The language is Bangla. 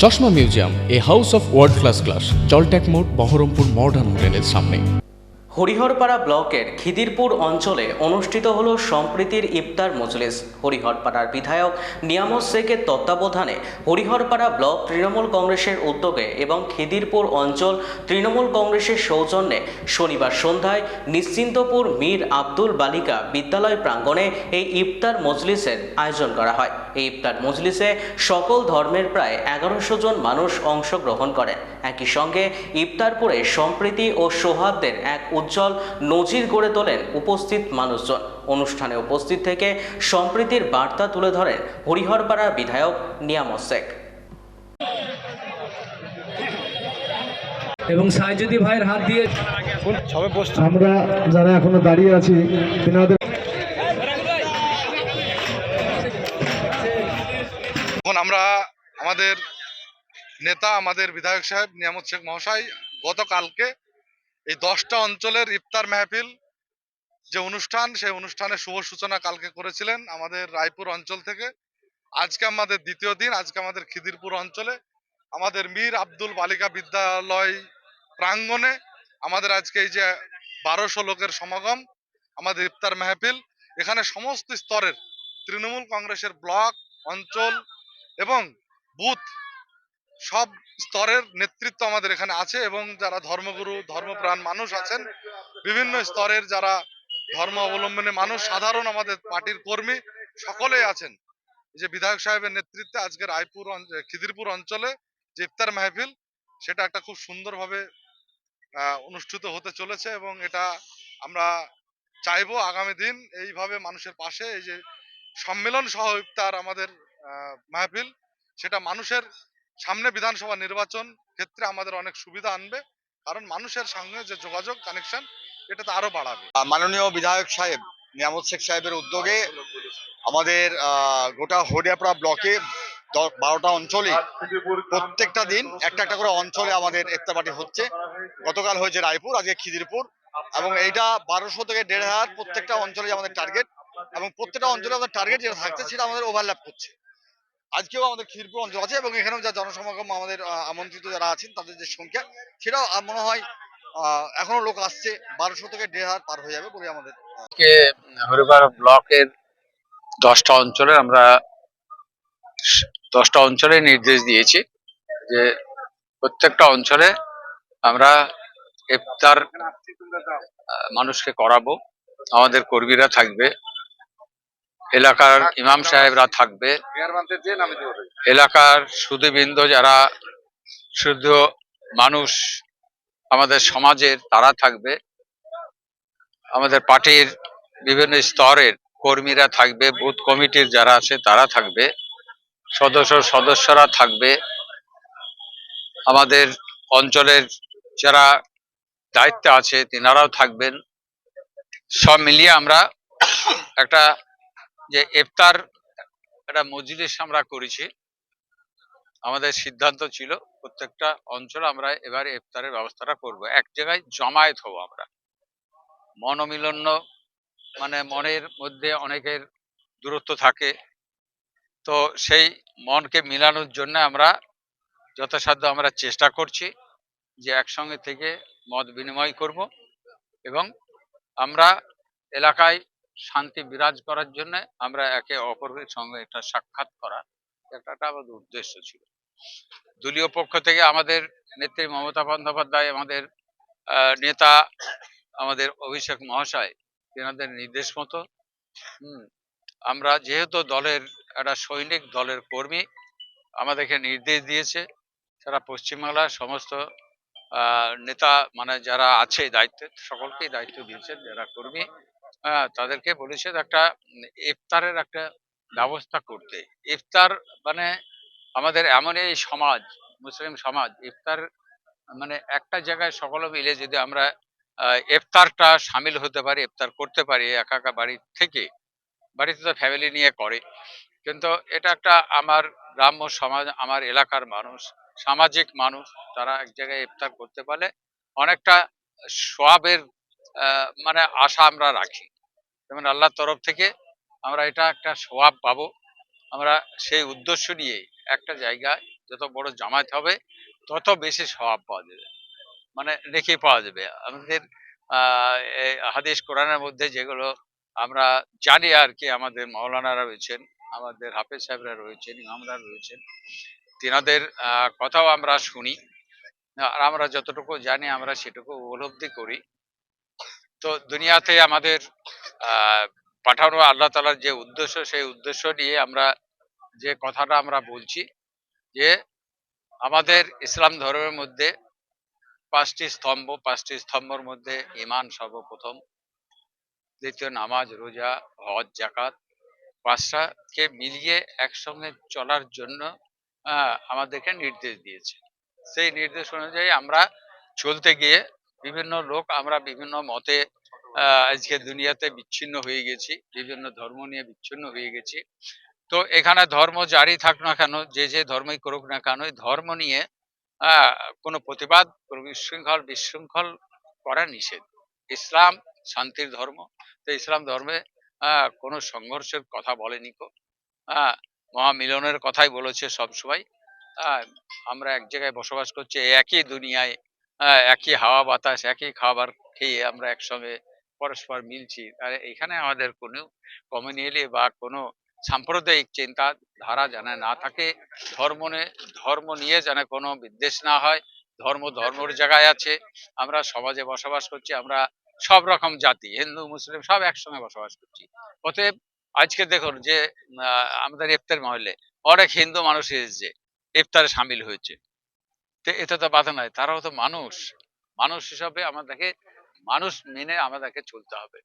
চশমা museum, a house of world class, জলট্যাক মোড়, বহরমপুর মডার্ন হোটেলের সামনে। হরিহরপাড়া ব্লকের খিদিরপুর অঞ্চলে অনুষ্ঠিত হল সম্প্রীতির ইফতার মজলিস। হরিহরপাড়ার বিধায়ক নিয়ামত শেখের তত্ত্বাবধানে হরিহরপাড়া ব্লক তৃণমূল কংগ্রেসের উদ্যোগে এবং খিদিরপুর অঞ্চল তৃণমূল কংগ্রেসের সৌজন্যে শনিবার সন্ধ্যায় নিশ্চিন্তপুর মীর আব্দুল বালিকা বিদ্যালয় প্রাঙ্গণে এই ইফতার মজলিসের আয়োজন করা হয়। এই ইফতার মজলিসে সকল ধর্মের প্রায় 1100 জন মানুষ অংশগ্রহণ করেন। একই সঙ্গে ইফতার করে সম্প্রীতি ও সৌহার্দ্যের এক উজ্জ্বল নজির গড়ে তোলেন উপস্থিত মানুষজন। অনুষ্ঠানে উপস্থিত থেকে সম্প্রীতির বার্তা তুলে ধরেন হরিহরপাড়ার বিধায়ক নিয়ামত শেখ। এবং সাইজুদ্দি ভাইয়ের হাত দিয়ে আমরা যারা এখনো দাঁড়িয়ে আছি তিনাদের এখন আমরা আমাদের নেতা আমাদের বিধায়ক সাহেব নিয়ামত শেখ মহাশয় গতকালকে এই 10টা অঞ্চলের ইফতার মাহফিল যে অনুষ্ঠান, সেই অনুষ্ঠানের শুভ সূচনা কালকে করেছিলেন আমাদের রায়পুর অঞ্চল থেকে। আজকে আমাদের দ্বিতীয় দিন, আজকে আমাদের খিদিরপুর অঞ্চলে আমাদের মীর আব্দুল বালিকা বিদ্যালয় প্রাঙ্গণে আমাদের আজকে এই যে 1200 লোকের সমাগম, আমাদের ইফতার মাহফিল। এখানে সমস্ত স্তরের তৃণমূল কংগ্রেসের ব্লক, অঞ্চল এবং বুথ সব স্তরের নেতৃত্ব আমাদের এখানে আছে এবং যারা ধর্মগুরু, ধর্মপ্রাণ মানুষ আছেন, বিভিন্ন স্তরের যারা ধর্ম অবলম্বনে মানুষ, সাধারণ আমাদের পার্টির কর্মী সকলেই আছেন। যে বিধায়ক সাহেবের নেতৃত্বে আজকে রায়পুর খিদিরপুর অঞ্চলে যে ইফতার মাহফিল, সেটা একটা খুব সুন্দরভাবে অনুষ্ঠিত হতে চলেছে এবং এটা আমরা চাইবো আগামী দিন এইভাবে মানুষের পাশে এই যে সম্মেলন সহ ইফতার আমাদের মাহফিল, সেটা মানুষের সামনে বিধানসভা নির্বাচন ক্ষেত্রে আমাদের অনেক সুবিধা আনবে, কারণ মানুষের সঙ্গে যে যোগাযোগ কানেকশন এটা তো আরো বাড়াবে। মাননীয় বিধায়ক সাহেব নিয়ামত শেখ সাহেবের উদ্যোগে আমাদের গোটা হরিয়াপাড়া ব্লকে 12টা অঞ্চলে প্রত্যেকটা দিন একটা একটা করে অঞ্চলে আমাদের ইফতার পার্টি হচ্ছে। গতকাল হয়েছে রায়পুর, আজকে খিদিরপুর, এবং এইটা 1200 থেকে 1500 প্রত্যেকটা অঞ্চলে আমাদের টার্গেট, এবং প্রত্যেকটা অঞ্চলে আমাদের টার্গেট যেটা থাকছে সেটা আমাদের ওভারল্যাপ করছে। আজকেও আমাদের খিদিরপুর অঞ্চল আছে এবং এখানেও যা জনসমাগম আমাদের আমন্ত্রিত যারা আছেন তাদের যে সংখ্যা, সেটাও মনে হয় এখনো লোক আসছে, 1200 থেকে 1500 পার হয়ে যাবে বলে আমাদের। হরিপাড়া ব্লকের 10টা অঞ্চলে আমরা 10টা অঞ্চলে নির্দেশ দিয়েছি যে প্রত্যেকটা অঞ্চলে আমরা ইফতার মানুষকে করাবো। আমাদের কর্মীরা থাকবে, এলাকার ইমাম সাহেবরা থাকবে, এলাকার সুধীবৃন্দ যারা শুদ্ধ মানুষ আমাদের সমাজের তারা থাকবে, আমাদের পার্টির বিভিন্ন স্তরের কর্মীরা থাকবে, বুথ কমিটির যারা আছে তারা থাকবে, সদস্যরা থাকবে, আমাদের অঞ্চলের যারা দায়িত্বে আছে তিনারাও থাকবেন। সব মিলিয়ে আমরা একটা যে ইফতার একটা মজলিস আমরা করেছি। আমাদের সিদ্ধান্ত ছিল প্রত্যেকটা অঞ্চলে আমরা এবারে ইফতারের ব্যবস্থাটা করব, এক জায়গায় জমায়েত হবো আমরা। মনোমিলন্য মানে মনের মধ্যে অনেকের দূরত্ব থাকে, তো সেই মনকে মিলানোর জন্য আমরা যথাসাধ্য আমরা চেষ্টা করছি যে একসঙ্গে থেকে মত বিনিময় করব এবং আমরা এলাকায় শান্তি বিরাজ করার জন্য আমরা একে অপরের সঙ্গে একটা সাক্ষাৎ করা, একটা আমাদের উদ্দেশ্য ছিল। দলীয় পক্ষ থেকে আমাদের নেত্রী মমতা বন্দ্যোপাধ্যায়, আমাদের নেতা আমাদের অভিষেক মহাশয়, তেনাদের নির্দেশ মতো আমরা যেহেতু দলের একটা সৈনিক দলের কর্মী, আমাদেরকে নির্দেশ দিয়েছে সারা পশ্চিমবাংলার সমস্ত নেতা মানে যারা আছে দায়িত্বে, সকলকেই দায়িত্ব দিয়েছেন যারা কর্মী, তাদেরকে বলেছে একটা ইফতারের একটা ব্যবস্থা করতে। ইফতার মানে আমাদের এমন এই সমাজ, মুসলিম সমাজ, ইফতার মানে একটা জায়গায় সকলে মিলে যদি আমরা ইফতারটা সামিল হতে পারি, ইফতার করতে পারি একা একা বাড়ি থেকে, বাড়িতে তো ফ্যামিলি নিয়ে করে, কিন্তু এটা একটা আমার গ্রাম্য সমাজ, আমার এলাকার মানুষ, সামাজিক মানুষ, তারা এক জায়গায় ইফতার করতে পারলে অনেকটা সওয়াবের মানে আশা আমরা রাখি। যেমন আল্লাহর তরফ থেকে আমরা এটা একটা সওয়াব পাবো, আমরা সেই উদ্দেশ্য নিয়ে একটা জায়গায় যত বড় জামায়াত হবে তত বেশি সওয়াব পাওয়া যাবে, মানে নেকি পাওয়া যাবে। আমাদের এই হাদিস কোরআনের মধ্যে যেগুলো আমরা জানি আর কি, আমাদের মাওলানারা রয়েছেন, আমাদের হাফেজ সাহেবরা রয়েছেন, ইমামরা রয়েছেন, তিনাদের কথাও আমরা শুনি। আর আমরা যতটুকু জানি আমরা সেটুকু উপলব্ধি করি। তো দুনিয়াতে আমাদের পাঠানো আল্লাহ তাআলার যে উদ্দেশ্য, সেই উদ্দেশ্য নিয়ে আমরা যে কথাটা আমরা বলছি যে আমাদের ইসলাম ধর্মের মধ্যে পাঁচটি স্তম্ভের মধ্যে ঈমান সর্বপ্রথম, দ্বিতীয় নামাজ, রোজা, হজ, যাকাত, পাঁচটাকে মিলিয়ে একসঙ্গে চলার জন্য আমাদেরকে নির্দেশ দিয়েছে। সেই নির্দেশ অনুযায়ী আমরা চলতে গিয়ে বিভিন্ন লোক, আমরা বিভিন্ন মতে আজকে দুনিয়াতে বিচ্ছিন্ন হয়ে গেছি, বিভিন্ন ধর্ম নিয়ে বিচ্ছিন্ন হয়ে গেছি। তো এখানে ধর্ম জারি থাক না কেন, যে যে ধর্মই করুক না কেন, এই ধর্ম নিয়ে আহ কোনো প্রতিবাদ, কোনো বিশৃঙ্খল করা নিষেধ। ইসলাম শান্তির ধর্ম। তো ইসলাম ধর্মে কোনো সংঘর্ষের কথা বলেনি কো, মহামিলনের কথাই বলেছে সবসময়। আমরা এক জায়গায় বসবাস করছি, একই দুনিয়ায়, একই হাওয়া বাতাস, একই খাবার খেয়ে আমরা একসঙ্গে পরস্পর মিলছি। আর এখানে আমাদের কোনো কমিউনালি বা কোনো সাম্প্রদায়িক চিন্তা ধারা যেন না থাকে, ধর্ম নিয়ে যেন কোনো বিদ্বেষ না হয়। ধর্মর জায়গায় আছে, আমরা সমাজে বসবাস করছি, আমরা সব রকম জাতি, হিন্দু মুসলিম সব একসঙ্গে বসবাস করছি। অতএব আজকে দেখুন যে আমাদের ইফতার মহলে অনেক হিন্দু মানুষ এসেছে, ইফতারে সামিল হয়েছে। তো এটা তো বাধা নয়, তারাও তো মানুষ। মানুষ হিসাবে আমাদেরকে মানুষ মেনে আমাদেরকে চলতে হবে।